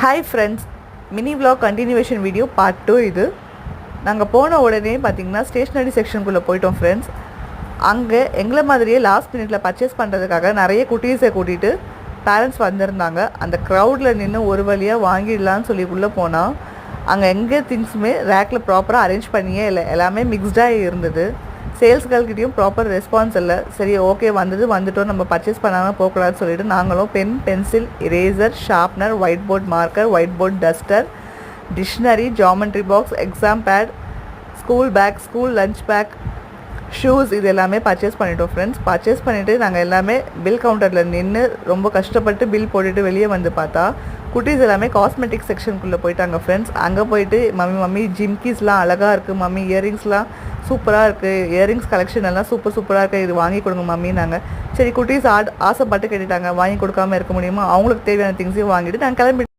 Hi friends, mini vlog continuation video part 2 இது. நாங்கள் போன உடனே பார்த்திங்கன்னா ஸ்டேஷ்னரி செக்ஷனுக்குள்ளே போயிட்டோம் ஃப்ரெண்ட்ஸ். அங்கே எங்களை மாதிரியே லாஸ்ட் மினிட்டில் பர்ச்சேஸ் பண்ணுறதுக்காக நிறைய குட்டீஸை கூட்டிகிட்டு பேரண்ட்ஸ் வந்திருந்தாங்க. அந்த க்ரௌடில் நின்று ஒரு வழியாக வாங்கிடலான்னு சொல்லி உள்ளே போனால் அங்கே எங்கே திங்ஸுமே ரேக்கில் ப்ராப்பராக அரேஞ்ச் பண்ணியே இல்லை, எல்லாமே மிக்ஸ்டாக இருந்தது. சேல்ஸ்கள்கிட்டையும் ப்ராப்பர் ரெஸ்பான்ஸ் இல்லை. சரி, ஓகே, வந்துட்டோம், நம்ம பர்ச்சேஸ் பண்ணாமல் போகக்கூடாதுன்னு சொல்லிட்டு நாங்களும் pen, pencil, eraser, sharpener, white board marker, white board duster, dictionary, geometry box, exam pad, school bag, school lunch bag, shoes, இது எல்லாமே பர்ச்சேஸ் பண்ணிட்டோம் ஃப்ரெண்ட்ஸ். பர்ச்சேஸ் பண்ணிவிட்டு நாங்கள் எல்லாமே பில் கவுண்டரில் நின்று ரொம்ப கஷ்டப்பட்டு பில் போட்டுட்டு வெளியே வந்து பார்த்தா குட்டீஸ் எல்லாமே காஸ்மெட்டிக் செக்ஷனுக்குள்ளே போயிட்டாங்க ஃப்ரெண்ட்ஸ். அங்கே போயிட்டு மம்மி ஜிம்கீஸ்லாம் அழகாக இருக்குது மம்மி, இயரிங்ஸ்லாம் சூப்பராக இருக்குது, இயரிங்ஸ் கலெக்ஷன் எல்லாம் சூப்பராக இருக்குது, இது வாங்கி கொடுங்க மம்மி. நாங்கள் சரி, குட்டீஸ் ஆசைப்பட்டு கேட்டுட்டாங்க, வாங்கி கொடுக்காமல் இருக்க முடியுமா? அவங்களுக்கு தேவையான திங்ஸையும் வாங்கிட்டு நாங்கள் கிளம்பி